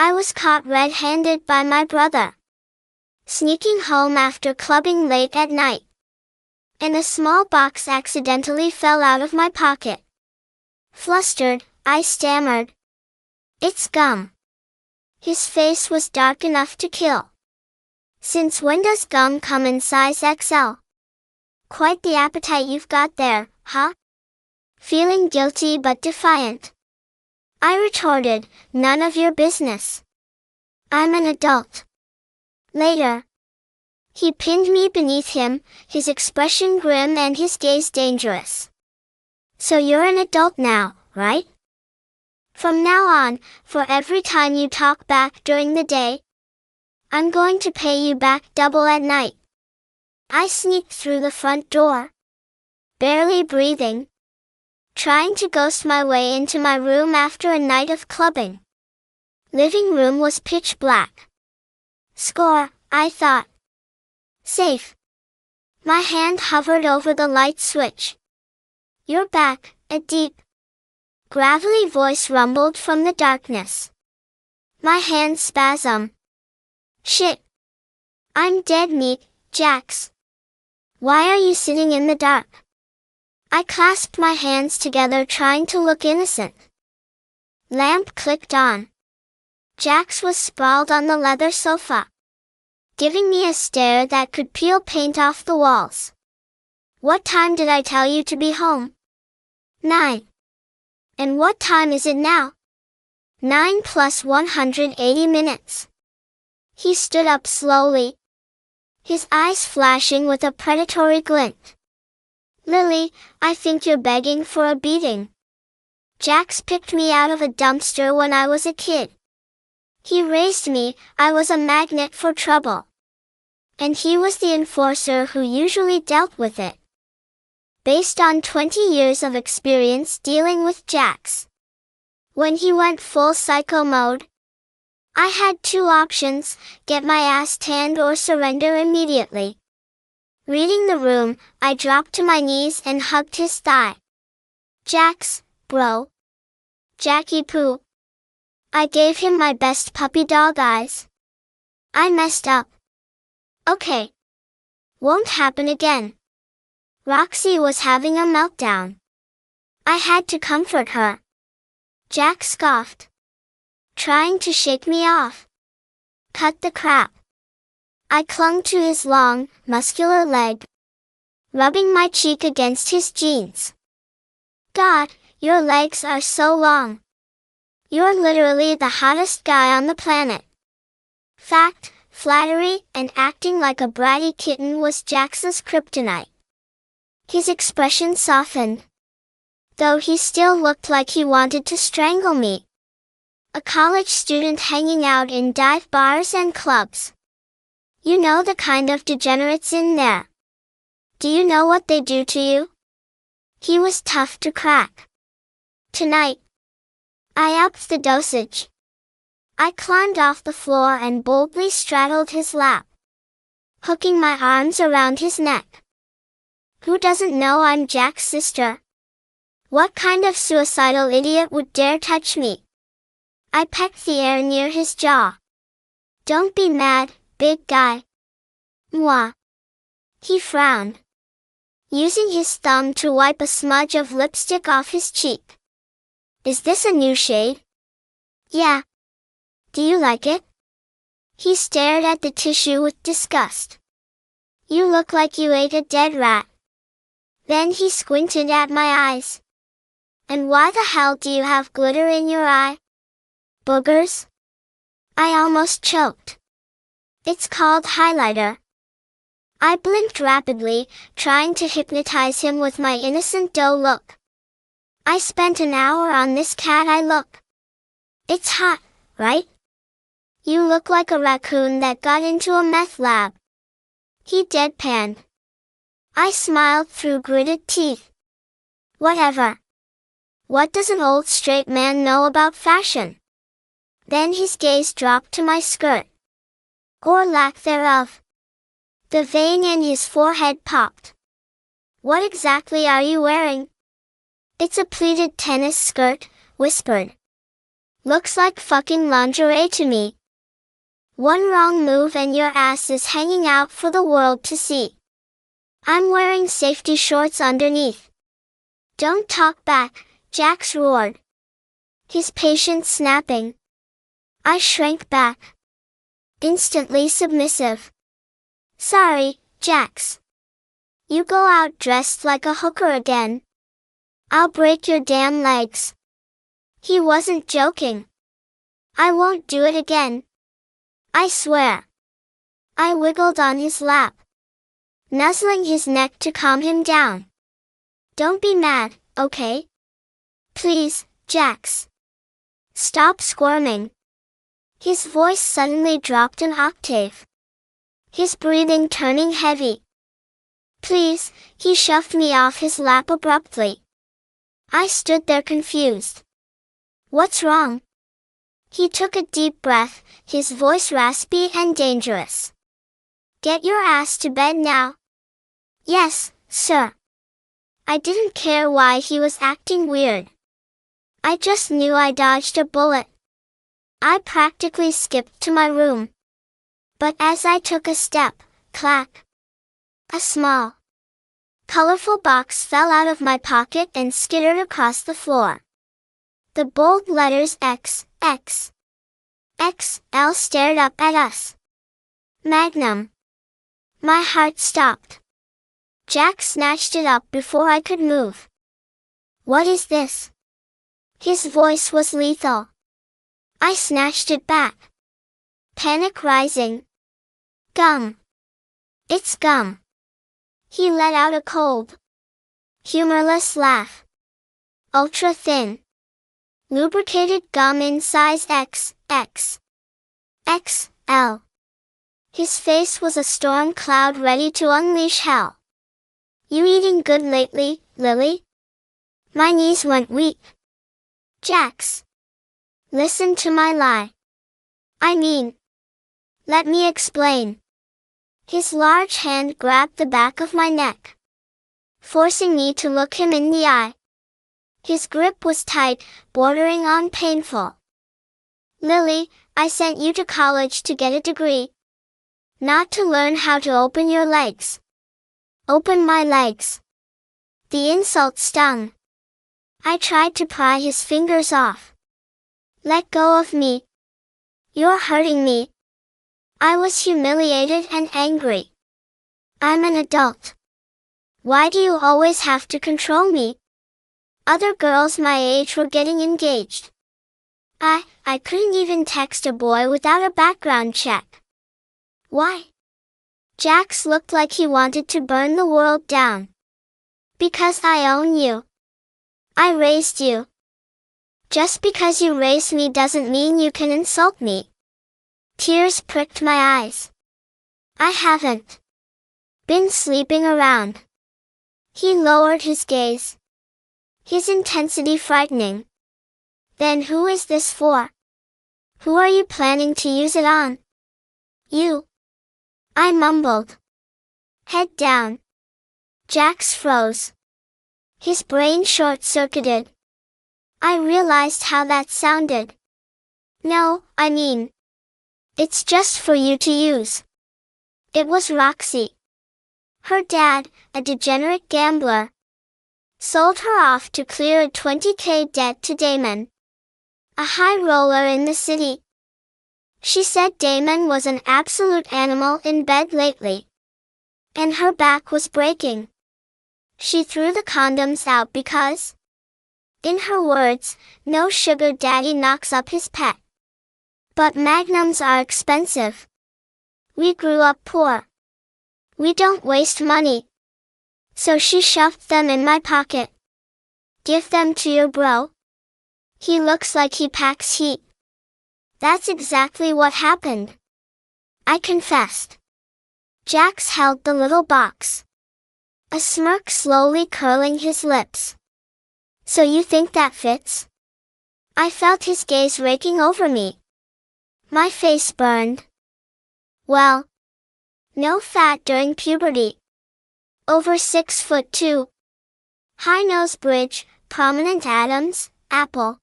I was caught red-handed by my brother, sneaking home after clubbing late at night, and a small box accidentally fell out of my pocket. Flustered, I stammered. "It's gum." His face was dark enough to kill. "Since when does gum come in size XL? Quite the appetite you've got there, huh?" Feeling guilty but defiant, I retorted, "None of your business. I'm an adult." Later, he pinned me beneath him, his expression grim and his gaze dangerous. "So you're an adult now, right? From now on, for every time you talk back during the day, I'm going to pay you back double at night." I sneaked through the front door, barely breathing, trying to ghost my way into my room after a night of clubbing. Living room was pitch black. Score, I thought. Safe. My hand hovered over the light switch. "You're back," a deep, gravelly voice rumbled from the darkness. My hand spasmed. "Shit. I'm dead meat, Jax. Why are you sitting in the dark?" I clasped my hands together trying to look innocent. Lamp clicked on. Jax was sprawled on the leather sofa, giving me a stare that could peel paint off the walls. "What time did I tell you to be home?" 9. "And what time is it now?" 9 plus 180 minutes. He stood up slowly, his eyes flashing with a predatory glint. "Lily, I think you're begging for a beating. Jax picked me out of a dumpster when I was a kid. He raised me, I was a magnet for trouble. And he was the enforcer who usually dealt with it. Based on 20 years of experience dealing with Jax. When he went full psycho mode, I had two options, get my ass tanned or surrender immediately." Reading the room, I dropped to my knees and hugged his thigh. "Jax, bro. Jackie Poo." I gave him my best puppy dog eyes. "I messed up. Okay. Won't happen again." Roxy was having a meltdown. I had to comfort her. Jack scoffed, trying to shake me off. "Cut the crap." I clung to his long, muscular leg, rubbing my cheek against his jeans. "God, your legs are so long. You're literally the hottest guy on the planet." Fact, flattery, and acting like a bratty kitten was Jax's kryptonite. His expression softened, though he still looked like he wanted to strangle me. A college student hanging out in dive bars and clubs. You know the kind of degenerates in there. Do you know what they do to you? He was tough to crack. Tonight, I upped the dosage. I climbed off the floor and boldly straddled his lap, hooking my arms around his neck. Who doesn't know I'm Jack's sister? What kind of suicidal idiot would dare touch me? I pecked the air near his jaw. "Don't be mad, big guy." "Mwah." He frowned, using his thumb to wipe a smudge of lipstick off his cheek. "Is this a new shade?" "Yeah. Do you like it?" He stared at the tissue with disgust. "You look like you ate a dead rat." Then he squinted at my eyes. "And why the hell do you have glitter in your eye?" "Boogers?" I almost choked. "It's called highlighter." I blinked rapidly, trying to hypnotize him with my innocent doe look. "I spent an hour on this cat eye look. It's hot, right? You look like a raccoon that got into a meth lab." He deadpanned. I smiled through gritted teeth. "Whatever. What does an old straight man know about fashion?" Then his gaze dropped to my skirt. Or lack thereof. The vein in his forehead popped. "What exactly are you wearing?" "It's a pleated tennis skirt," whispered. Looks like fucking lingerie to me. One wrong move and your ass is hanging out for the world to see. I'm wearing safety shorts underneath. Don't talk back, Jax roared, his patience snapping. I shrank back, instantly submissive. Sorry, Jax. You go out dressed like a hooker again. I'll break your damn legs. He wasn't joking. I won't do it again. I swear. I wiggled on his lap, nuzzling his neck to calm him down. Don't be mad, okay? Please, Jax. Stop squirming. His voice suddenly dropped an octave, his breathing turning heavy. Please, he shoved me off his lap abruptly. I stood there confused. What's wrong? He took a deep breath, his voice raspy and dangerous. Get your ass to bed now. Yes, sir. I didn't care why he was acting weird. I just knew I dodged a bullet. I practically skipped to my room. But as I took a step, clack, a small, colorful box fell out of my pocket and skittered across the floor. The bold letters X, X, XL stared up at us. Magnum. My heart stopped. Jack snatched it up before I could move. What is this? His voice was lethal. I snatched it back, panic rising. Gum. It's gum. He let out a cold, humorless laugh. Ultra thin, lubricated gum in size X, X, XL. His face was a storm cloud ready to unleash hell. You eating good lately, Lily? My knees went weak. Jax. Listen to my lie. I mean, let me explain. His large hand grabbed the back of my neck, forcing me to look him in the eye. His grip was tight, bordering on painful. Lily, I sent you to college to get a degree, not to learn how to open your legs. Open my legs. The insult stung. I tried to pry his fingers off. Let go of me. You're hurting me. I was humiliated and angry. I'm an adult. Why do you always have to control me? Other girls my age were getting engaged. I couldn't even text a boy without a background check. Why? Jax looked like he wanted to burn the world down. Because I own you. I raised you. Just because you raised me doesn't mean you can insult me. Tears pricked my eyes. I haven't been sleeping around. He lowered his gaze, his intensity frightening. Then who is this for? Who are you planning to use it on? You. I mumbled. Head down. Jax froze. His brain short-circuited. I realized how that sounded. No, I mean, it's just for you to use. It was Roxy. Her dad, a degenerate gambler, sold her off to clear a $20,000 debt to Damon, a high roller in the city. She said Damon was an absolute animal in bed lately, and her back was breaking. She threw the condoms out because, in her words, no sugar daddy knocks up his pet. But magnums are expensive. We grew up poor. We don't waste money. So she shoved them in my pocket. Give them to your bro. He looks like he packs heat. That's exactly what happened. I confessed. Jax held the little box, a smirk slowly curling his lips. So you think that fits? I felt his gaze raking over me. My face burned. Well, no fat during puberty. Over 6'2". High nose bridge, prominent Adam's, apple.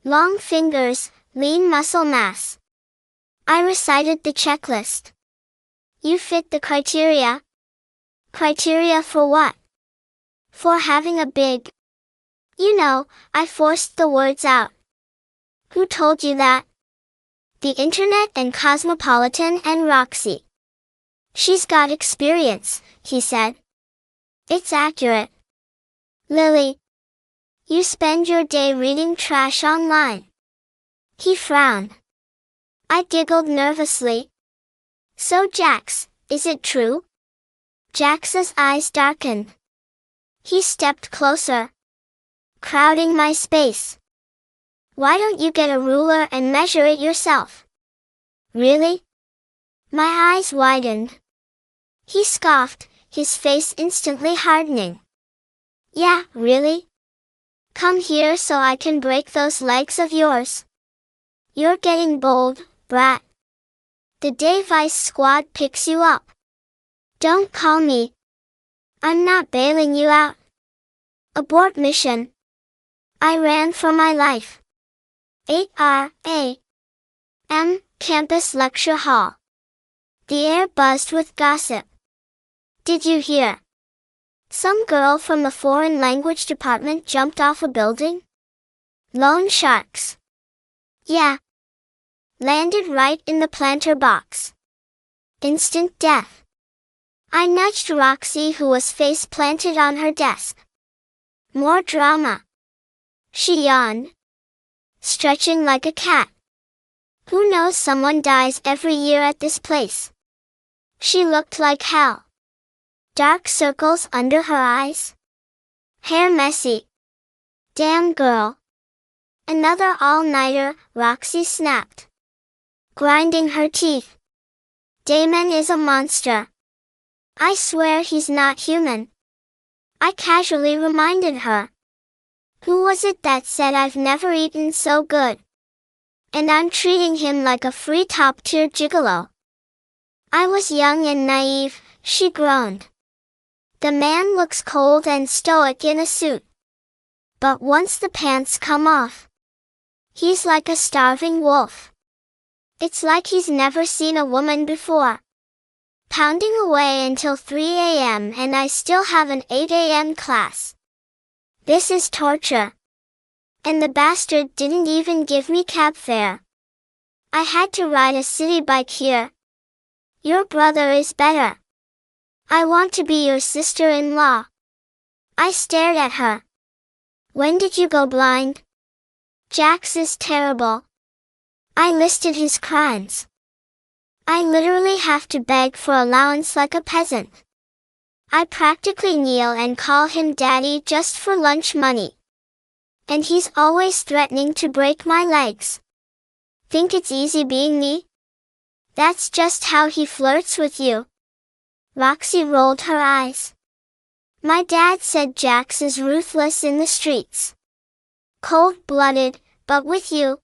Long fingers, lean muscle mass. I recited the checklist. You fit the criteria. Criteria for what? For having a big. I forced the words out. Who told you that? The internet and Cosmopolitan and Roxy. She's got experience, he said. It's accurate. Lily. You spend your day reading trash online. He frowned. I giggled nervously. So Jax, is it true? Jax's eyes darkened. He stepped closer, crowding my space. Why don't you get a ruler and measure it yourself? Really? My eyes widened. He scoffed, his face instantly hardening. Yeah, really? Come here so I can break those legs of yours. You're getting bold, brat. The day Vice Squad picks you up. Don't call me. I'm not bailing you out. Abort mission. I ran for my life. 8 A.M. Campus Lecture Hall. The air buzzed with gossip. Did you hear? Some girl from the foreign language department jumped off a building? Loan sharks. Yeah. Landed right in the planter box. Instant death. I nudged Roxy, who was face planted on her desk. More drama. She yawned, stretching like a cat. Who knows, someone dies every year at this place. She looked like hell. Dark circles under her eyes. Hair messy. Damn girl. Another all-nighter, Roxy snapped, grinding her teeth. Damon is a monster. I swear he's not human. I casually reminded her. Who was it that said I've never eaten so good? And I'm treating him like a free top-tier gigolo. I was young and naive, she groaned. The man looks cold and stoic in a suit. But once the pants come off, he's like a starving wolf. It's like he's never seen a woman before. Pounding away until 3 a.m. and I still have an 8 a.m. class. This is torture. And the bastard didn't even give me cab fare. I had to ride a city bike here. Your brother is better. I want to be your sister-in-law. I stared at her. When did you go blind? Jax is terrible. I listed his crimes. I literally have to beg for allowance like a peasant. I practically kneel and call him daddy just for lunch money. And he's always threatening to break my legs. Think it's easy being me? That's just how he flirts with you. Roxy rolled her eyes. My dad said Jax is ruthless in the streets. Cold-blooded, but with you,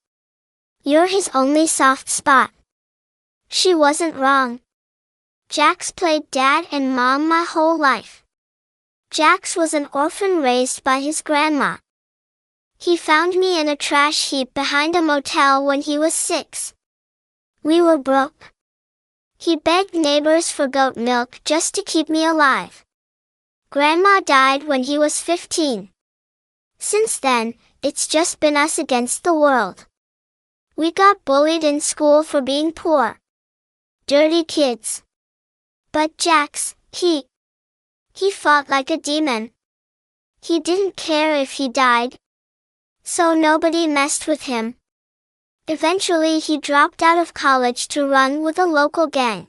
you're his only soft spot. She wasn't wrong. Jax played dad and mom my whole life. Jax was an orphan raised by his grandma. He found me in a trash heap behind a motel when he was 6. We were broke. He begged neighbors for goat milk just to keep me alive. Grandma died when he was 15. Since then, it's just been us against the world. We got bullied in school for being poor. Dirty kids. But Jax, he fought like a demon. He didn't care if he died. So nobody messed with him. Eventually he dropped out of college to run with a local gang.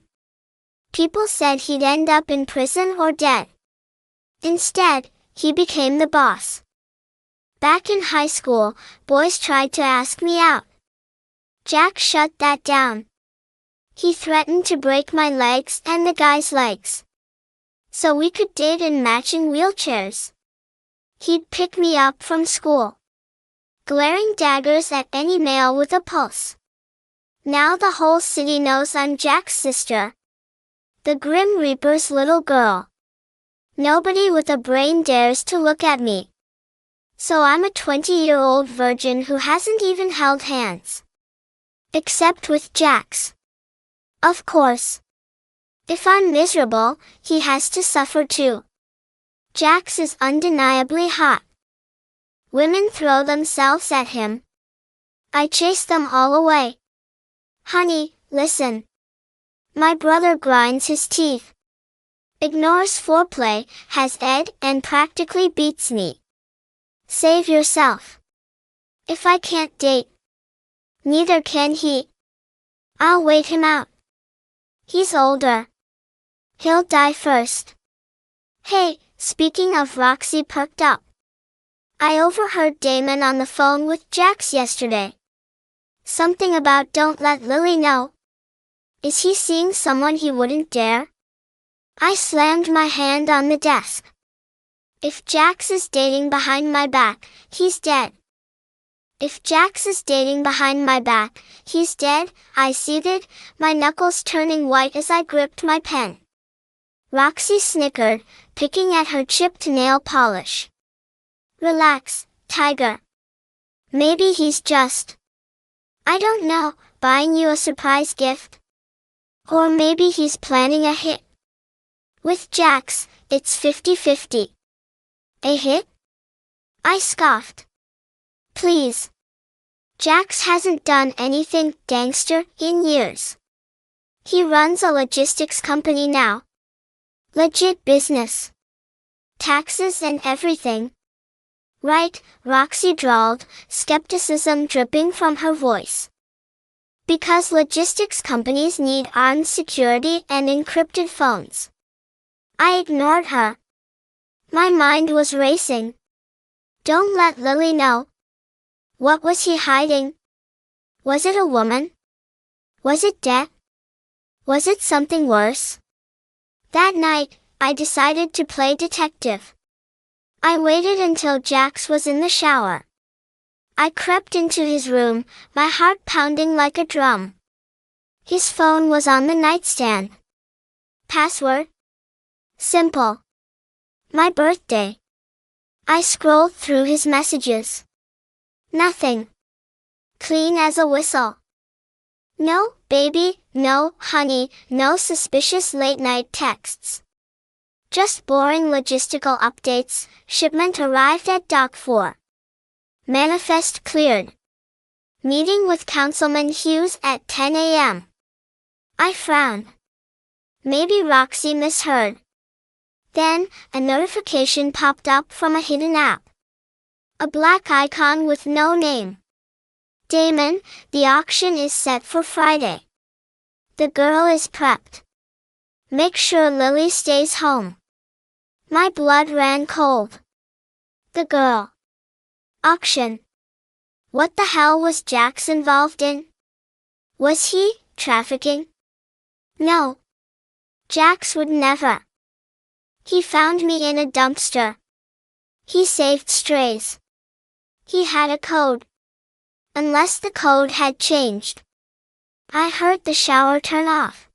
People said he'd end up in prison or dead. Instead, he became the boss. Back in high school, boys tried to ask me out. Jack shut that down. He threatened to break my legs and the guy's legs, so we could date in matching wheelchairs. He'd pick me up from school, glaring daggers at any male with a pulse. Now the whole city knows I'm Jack's sister, the Grim Reaper's little girl. Nobody with a brain dares to look at me. So I'm a 20-year-old virgin who hasn't even held hands. Except with Jax. Of course. If I'm miserable, he has to suffer too. Jax is undeniably hot. Women throw themselves at him. I chase them all away. Honey, listen. My brother grinds his teeth. Ignores foreplay, has Ed, and practically beats me. Save yourself. If I can't date, neither can he. I'll wait him out. He's older. He'll die first. Hey, speaking of, Roxy perked up. I overheard Damon on the phone with Jax yesterday. Something about don't let Lily know. Is he seeing someone he wouldn't dare? I slammed my hand on the desk. If Jax is dating behind my back, he's dead. If Jax is dating behind my back, he's dead, I seethed, my knuckles turning white as I gripped my pen. Roxy snickered, picking at her chipped nail polish. Relax, Tiger. Maybe he's just, I don't know, buying you a surprise gift. Or maybe he's planning a hit. With Jax, it's 50-50. A hit? I scoffed. Please. Jax hasn't done anything gangster in years. He runs a logistics company now. Legit business. Taxes and everything. Right, Roxy drawled, skepticism dripping from her voice. Because logistics companies need armed security and encrypted phones. I ignored her. My mind was racing. Don't let Lily know. What was he hiding? Was it a woman? Was it debt? Was it something worse? That night, I decided to play detective. I waited until Jax was in the shower. I crept into his room, my heart pounding like a drum. His phone was on the nightstand. Password? Simple. My birthday. I scrolled through his messages. Nothing. Clean as a whistle. No, baby, no, honey, no suspicious late-night texts. Just boring logistical updates. Shipment arrived at Dock 4. Manifest cleared. Meeting with Councilman Hughes at 10 a.m. I frowned. Maybe Roxy misheard. Then, a notification popped up from a hidden app. A black icon with no name. Damon, the auction is set for Friday. The girl is prepped. Make sure Lily stays home. My blood ran cold. The girl. Auction. What the hell was Jax involved in? Was he trafficking? No. Jax would never. He found me in a dumpster. He saved strays. He had a code. Unless the code had changed. I heard the shower turn off.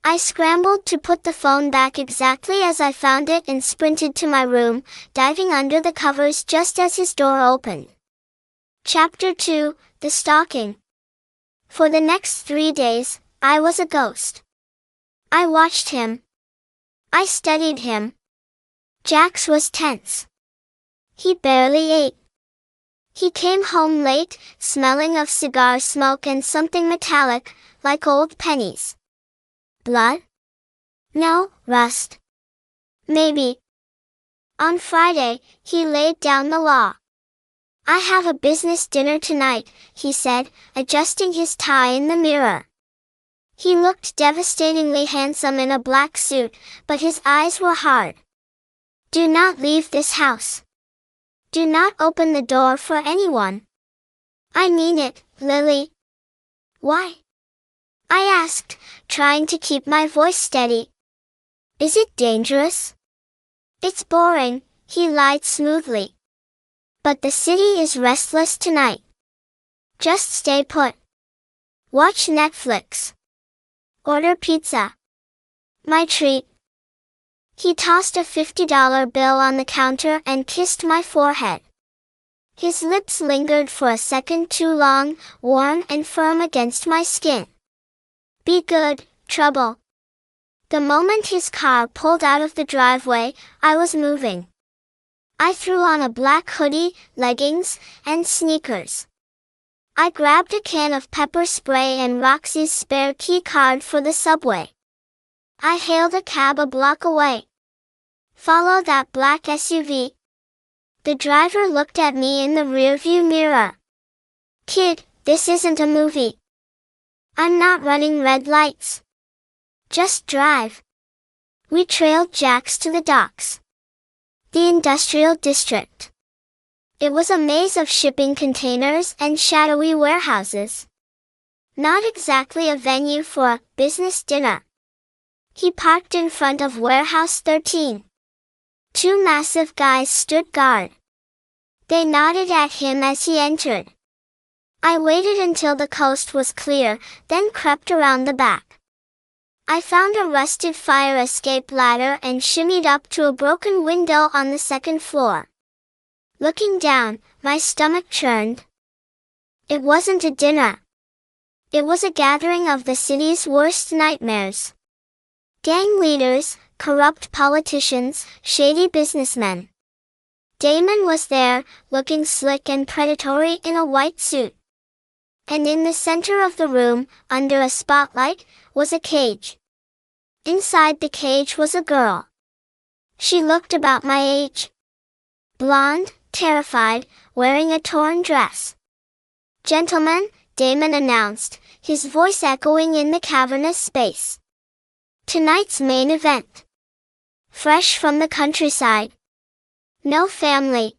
I scrambled to put the phone back exactly as I found it and sprinted to my room, diving under the covers just as his door opened. Chapter 2, The Stalking. For the next 3 days, I was a ghost. I watched him. I studied him. Jax was tense. He barely ate. He came home late, smelling of cigar smoke and something metallic, like old pennies. Blood? No, rust. Maybe. On Friday, he laid down the law. I have a business dinner tonight, he said, adjusting his tie in the mirror. He looked devastatingly handsome in a black suit, but his eyes were hard. Do not leave this house. Do not open the door for anyone. I mean it, Lily. Why? I asked, trying to keep my voice steady. Is it dangerous? It's boring, he lied smoothly. But the city is restless tonight. Just stay put. Watch Netflix. Order pizza. My treat. He tossed a $50 bill on the counter and kissed my forehead. His lips lingered for a second too long, warm and firm against my skin. Be good, trouble. The moment his car pulled out of the driveway, I was moving. I threw on a black hoodie, leggings, and sneakers. I grabbed a can of pepper spray and Roxy's spare key card for the subway. I hailed a cab a block away. Follow that black SUV. The driver looked at me in the rearview mirror. Kid, this isn't a movie. I'm not running red lights. Just drive. We trailed Jax to the docks. The industrial district. It was a maze of shipping containers and shadowy warehouses. Not exactly a venue for a business dinner. He parked in front of Warehouse 13. Two massive guys stood guard. They nodded at him as he entered. I waited until the coast was clear, then crept around the back. I found a rusted fire escape ladder and shimmied up to a broken window on the second floor. Looking down, my stomach churned. It wasn't a dinner. It was a gathering of the city's worst nightmares. Gang leaders, corrupt politicians, shady businessmen. Damon was there, looking slick and predatory in a white suit. And in the center of the room, under a spotlight, was a cage. Inside the cage was a girl. She looked about my age. Blonde, terrified, wearing a torn dress. Gentlemen, Damon announced, his voice echoing in the cavernous space. Tonight's main event. Fresh from the countryside. No family.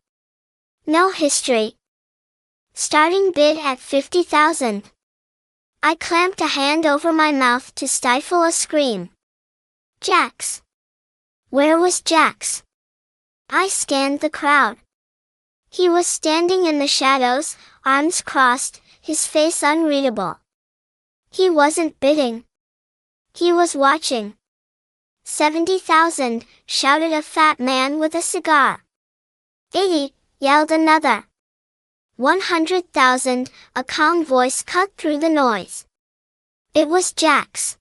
No history. Starting bid at 50,000. I clamped a hand over my mouth to stifle a scream. Jax. Where was Jax? I scanned the crowd. He was standing in the shadows, arms crossed, his face unreadable. He wasn't bidding. He was watching. 70,000, shouted a fat man with a cigar. 80, yelled another. 100,000, a calm voice cut through the noise. It was Jax.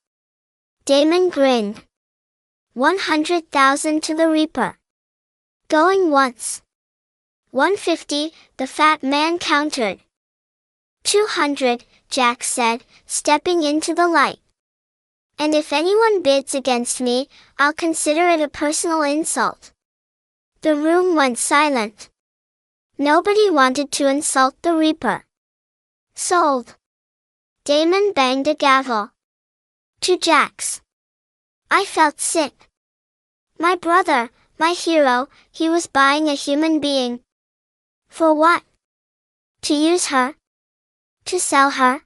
Damon grinned. 100,000 to the Reaper. Going once. 150, the fat man countered. 200, Jax said, stepping into the light. And if anyone bids against me, I'll consider it a personal insult. The room went silent. Nobody wanted to insult the Reaper. Sold. Damon banged a gavel. To Jax. I felt sick. My brother, my hero, he was buying a human being. For what? To use her? To sell her?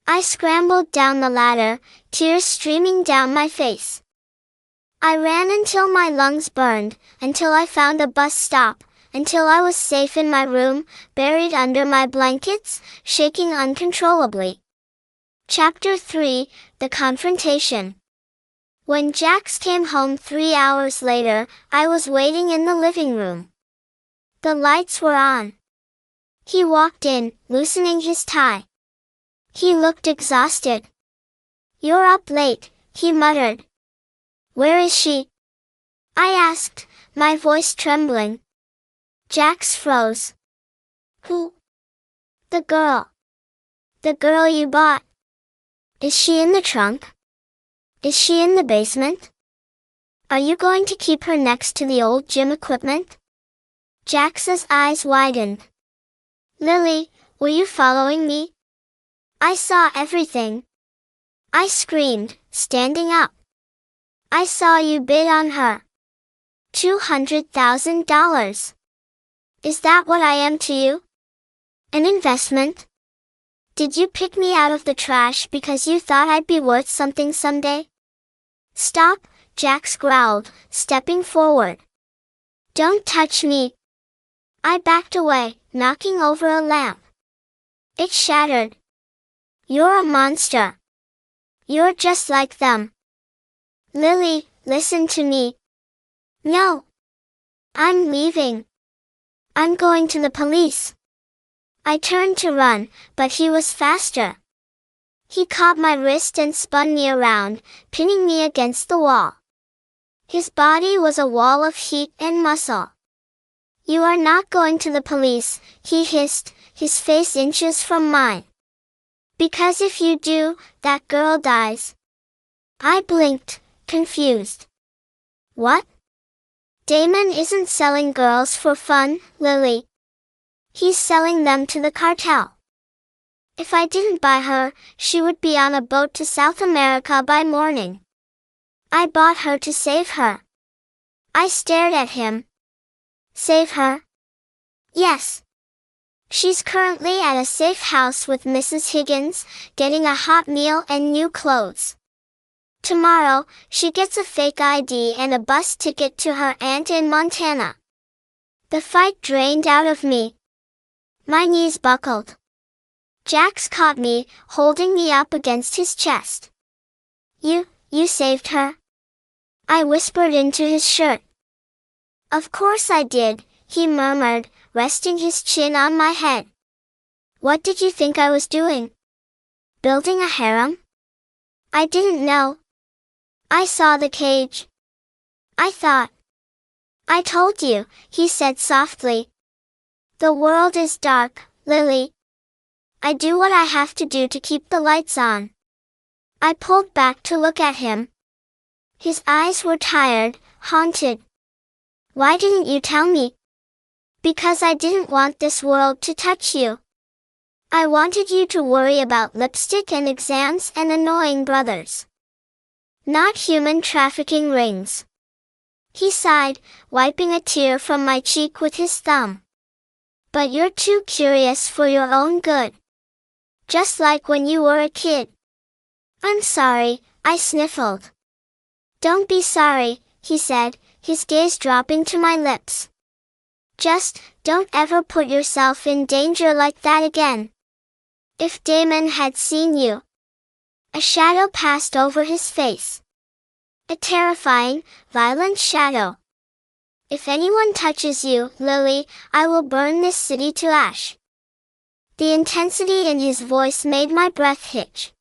I scrambled down the ladder, tears streaming down my face. I ran until my lungs burned, until I found a bus stop, until I was safe in my room, buried under my blankets, shaking uncontrollably. Chapter 3, The Confrontation. When Jax came home 3 hours later, I was waiting in the living room. The lights were on. He walked in, loosening his tie. He looked exhausted. You're up late, he muttered. Where is she? I asked, my voice trembling. Jax froze. Who? The girl. The girl you bought. Is she in the trunk? Is she in the basement? Are you going to keep her next to the old gym equipment? Jax's eyes widened. Lily, were you following me? I saw everything. I screamed, standing up. I saw you bid on her. $200,000. Is that what I am to you? An investment? Did you pick me out of the trash because you thought I'd be worth something someday? Stop, Jax growled, stepping forward. Don't touch me. I backed away, knocking over a lamp. It shattered. You're a monster. You're just like them. Lily, listen to me. No. I'm leaving. I'm going to the police. I turned to run, but he was faster. He caught my wrist and spun me around, pinning me against the wall. His body was a wall of heat and muscle. You are not going to the police, he hissed, his face inches from mine. Because if you do, that girl dies. I blinked, confused. What? Damon isn't selling girls for fun, Lily. He's selling them to the cartel. If I didn't buy her, she would be on a boat to South America by morning. I bought her to save her. I stared at him. Save her? Yes. She's currently at a safe house with Mrs. Higgins, getting a hot meal and new clothes. Tomorrow, she gets a fake ID and a bus ticket to her aunt in Montana. The fight drained out of me. My knees buckled. Jax caught me, holding me up against his chest. You saved her? I whispered into his shirt. Of course I did, he murmured, resting his chin on my head. What did you think I was doing? Building a harem? I didn't know. I saw the cage. I thought. I told you, he said softly. The world is dark, Lily. I do what I have to do to keep the lights on. I pulled back to look at him. His eyes were tired, haunted. Why didn't you tell me? Because I didn't want this world to touch you. I wanted you to worry about lipstick and exams and annoying brothers. Not human trafficking rings. He sighed, wiping a tear from my cheek with his thumb. But you're too curious for your own good. Just like when you were a kid. I'm sorry, I sniffled. Don't be sorry, he said, his gaze dropping to my lips. Just, don't ever put yourself in danger like that again. If Damon had seen you. A shadow passed over his face. A terrifying, violent shadow. If anyone touches you, Lily, I will burn this city to ash. The intensity in his voice made my breath hitch.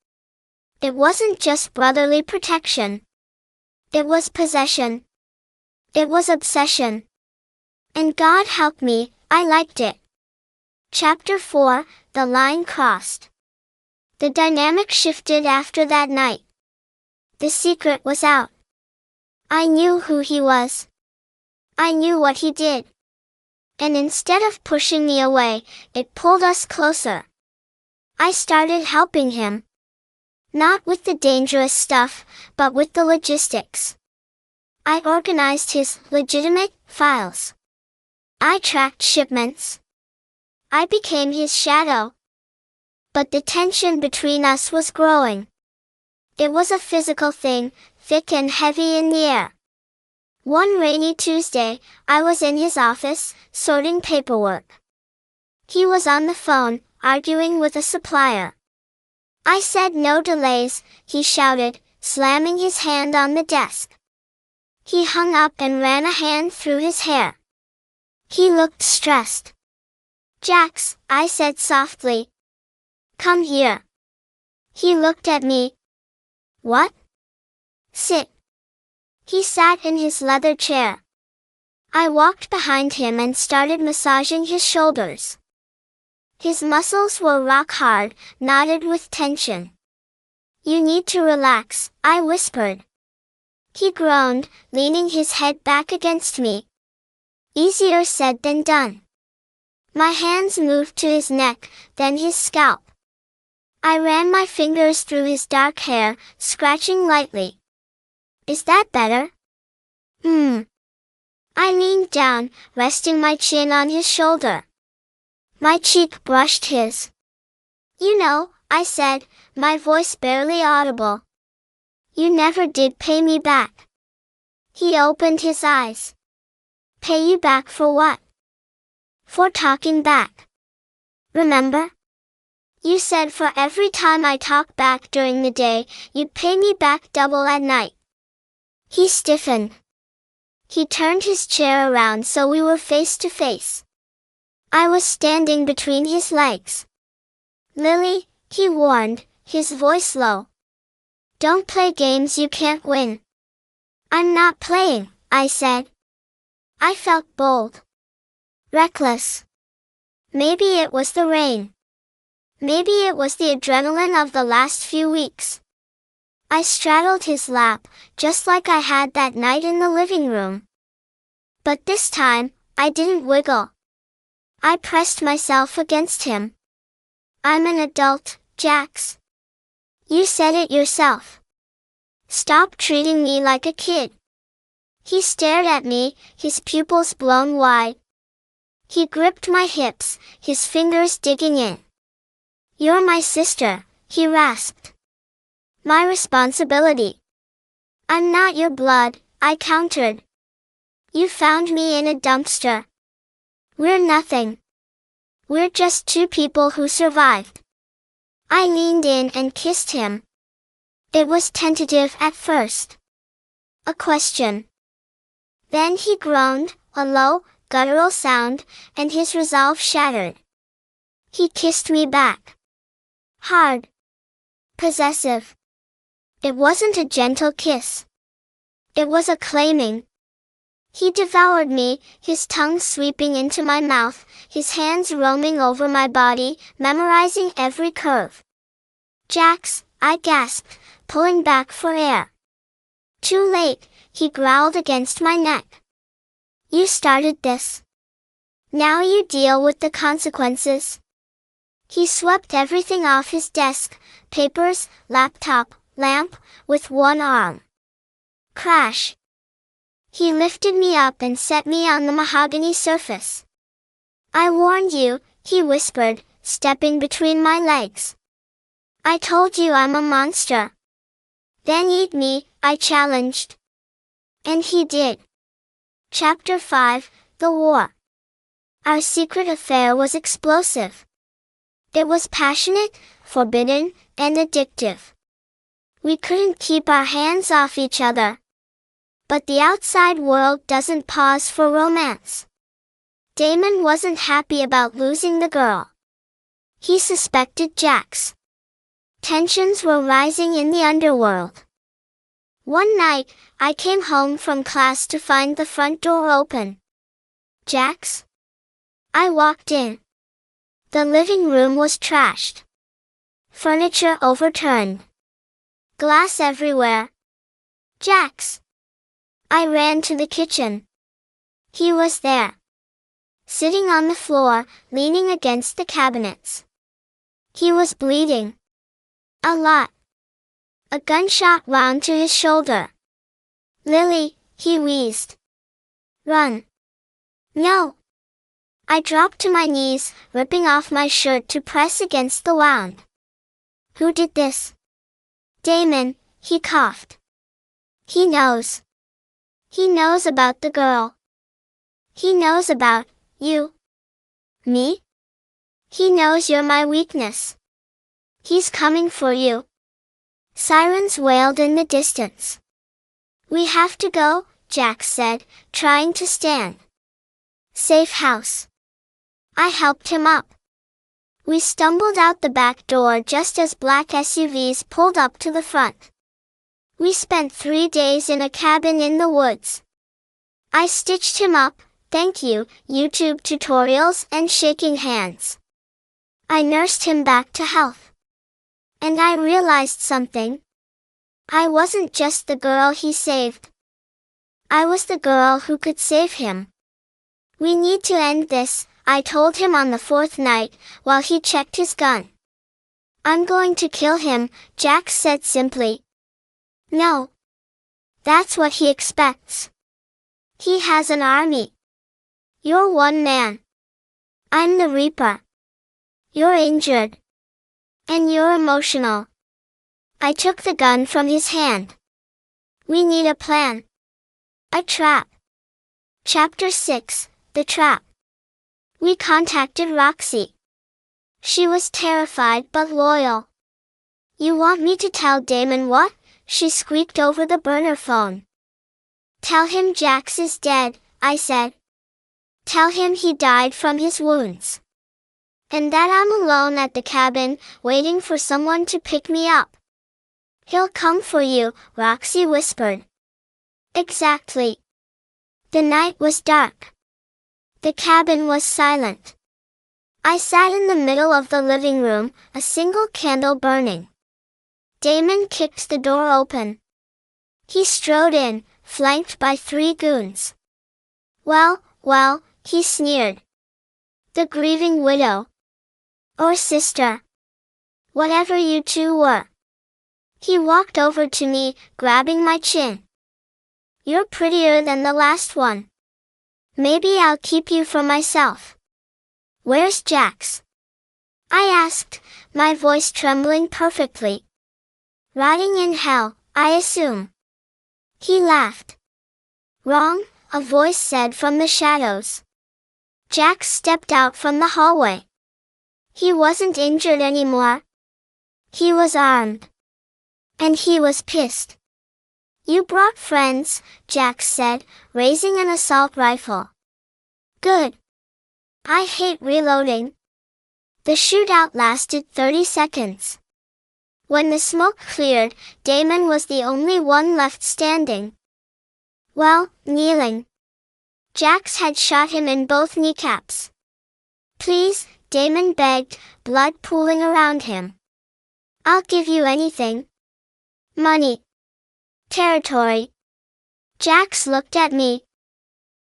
It wasn't just brotherly protection. It was possession. It was obsession. And God help me, I liked it. Chapter 4, The Line Crossed. The dynamic shifted after that night. The secret was out. I knew who he was. I knew what he did. And instead of pushing me away, it pulled us closer. I started helping him. Not with the dangerous stuff, but with the logistics. I organized his legitimate files. I tracked shipments. I became his shadow. But the tension between us was growing. It was a physical thing, thick and heavy in the air. One rainy Tuesday, I was in his office, sorting paperwork. He was on the phone, arguing with a supplier. I said no delays, he shouted, slamming his hand on the desk. He hung up and ran a hand through his hair. He looked stressed. Jax, I said softly. Come here. He looked at me. What? Sit. He sat in his leather chair. I walked behind him and started massaging his shoulders. His muscles were rock hard, knotted with tension. You need to relax, I whispered. He groaned, leaning his head back against me. Easier said than done. My hands moved to his neck, then his scalp. I ran my fingers through his dark hair, scratching lightly. Is that better? I leaned down, resting my chin on his shoulder. My cheek brushed his. You know, I said, my voice barely audible. You never did pay me back. He opened his eyes. Pay you back for what? For talking back. Remember? You said for every time I talk back during the day, you'd pay me back double at night. He stiffened. He turned his chair around so we were face to face. I was standing between his legs. "Lily," he warned, his voice low. "Don't play games you can't win." "I'm not playing," I said. I felt bold. Reckless. Maybe it was the rain. Maybe it was the adrenaline of the last few weeks. I straddled his lap, just like I had that night in the living room. But this time, I didn't wiggle. I pressed myself against him. "I'm an adult, Jax. You said it yourself. Stop treating me like a kid." He stared at me, his pupils blown wide. He gripped my hips, his fingers digging in. "You're my sister," he rasped. "My responsibility." "I'm not your blood," I countered. "You found me in a dumpster. We're nothing. We're just two people who survived." I leaned in and kissed him. It was tentative at first. A question. Then he groaned, a low, guttural sound, and his resolve shattered. He kissed me back. Hard. Possessive. It wasn't a gentle kiss. It was a claiming. He devoured me, his tongue sweeping into my mouth, his hands roaming over my body, memorizing every curve. "Jax," I gasped, pulling back for air. "Too late," he growled against my neck. "You started this. Now you deal with the consequences." He swept everything off his desk, papers, laptop, lamp, with one arm. Crash. He lifted me up and set me on the mahogany surface. "I warned you," he whispered, stepping between my legs. "I told you I'm a monster." "Then eat me," I challenged. And he did. Chapter 5, The War. Our secret affair was explosive. It was passionate, forbidden, and addictive. We couldn't keep our hands off each other. But the outside world doesn't pause for romance. Damon wasn't happy about losing the girl. He suspected Jax. Tensions were rising in the underworld. One night, I came home from class to find the front door open. "Jax?" I walked in. The living room was trashed. Furniture overturned. Glass everywhere. "Jax!" I ran to the kitchen. He was there. Sitting on the floor, leaning against the cabinets. He was bleeding. A lot. A gunshot wound to his shoulder. "Lily," he wheezed. "Run." "No." I dropped to my knees, ripping off my shirt to press against the wound. "Who did this?" "Damon," he coughed. "He knows. He knows about the girl. He knows about you." "Me?" "He knows you're my weakness. He's coming for you." Sirens wailed in the distance. "We have to go," Jax said, trying to stand. "Safe house." I helped him up. We stumbled out the back door just as black SUVs pulled up to the front. We spent 3 days in a cabin in the woods. I stitched him up, thank you, YouTube tutorials and shaking hands. I nursed him back to health. And I realized something. I wasn't just the girl he saved. I was the girl who could save him. "We need to end this," I told him on the 4th night, while he checked his gun. "I'm going to kill him," Jax said simply. "No. That's what he expects. He has an army. You're one man. I'm the Reaper. You're injured. And you're emotional." I took the gun from his hand. "We need a plan. A trap." Chapter 6, The Trap. We contacted Roxy. She was terrified but loyal. "You want me to tell Damon what?" she squeaked over the burner phone. "Tell him Jax is dead," I said. Tell him he died from his wounds. And that I'm alone at the cabin, waiting for someone to pick me up. He'll come for you, Roxy whispered. Exactly. The night was dark. The cabin was silent. I sat in the middle of the living room, a single candle burning. Damon kicked the door open. He strode in, flanked by 3 goons. Well, he sneered. The grieving widow. Or sister. Whatever you two were. He walked over to me, grabbing my chin. You're prettier than the last one. Maybe I'll keep you for myself. Where's Jax? I asked, my voice trembling perfectly. Rotting in hell, I assume. He laughed. Wrong, a voice said from the shadows. Jax stepped out from the hallway. He wasn't injured anymore. He was armed. And he was pissed. You brought friends, Jax said, raising an assault rifle. Good. I hate reloading. The shootout lasted 30 seconds. When the smoke cleared, Damon was the only one left standing. Well, kneeling. Jax had shot him in both kneecaps. Please, Damon begged, blood pooling around him. I'll give you anything. Money. Territory. Jax looked at me.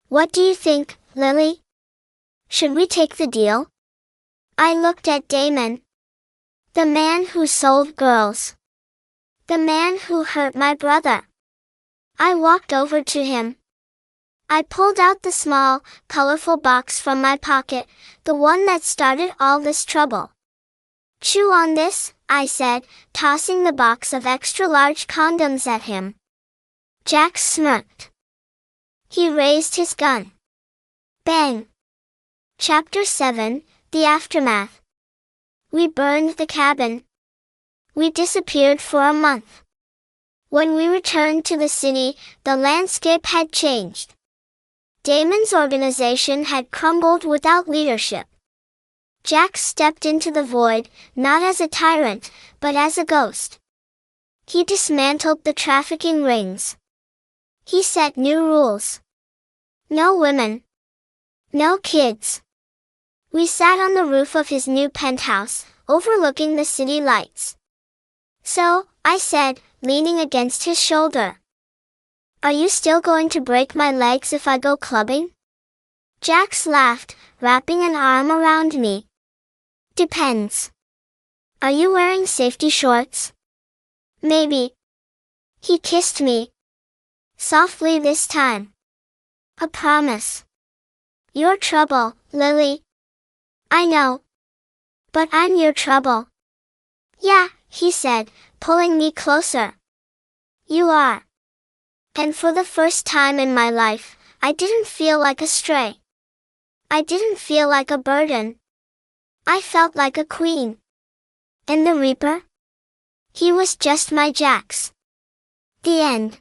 What do you think, Lily? Should we take the deal? I looked at Damon. The man who sold girls. The man who hurt my brother. I walked over to him. I pulled out the small, colorful box from my pocket, the one that started all this trouble. Chew on this, I said, tossing the box of extra-large condoms at him. Jax smirked. He raised his gun. Bang! Chapter 7, The Aftermath. We burned the cabin. We disappeared for a month. When we returned to the city, the landscape had changed. Damon's organization had crumbled without leadership. Jax stepped into the void, not as a tyrant, but as a ghost. He dismantled the trafficking rings. He set new rules. No women. No kids. We sat on the roof of his new penthouse, overlooking the city lights. So, I said, leaning against his shoulder. Are you still going to break my legs if I go clubbing? Jax laughed, wrapping an arm around me. Depends. Are you wearing safety shorts? Maybe. He kissed me. Softly this time. A promise. Your trouble, Lily. I know. But I'm your trouble. Yeah, he said, pulling me closer. You are. And for the first time in my life, I didn't feel like a stray. I didn't feel like a burden. I felt like a queen. And the Reaper? He was just my Jax. The end.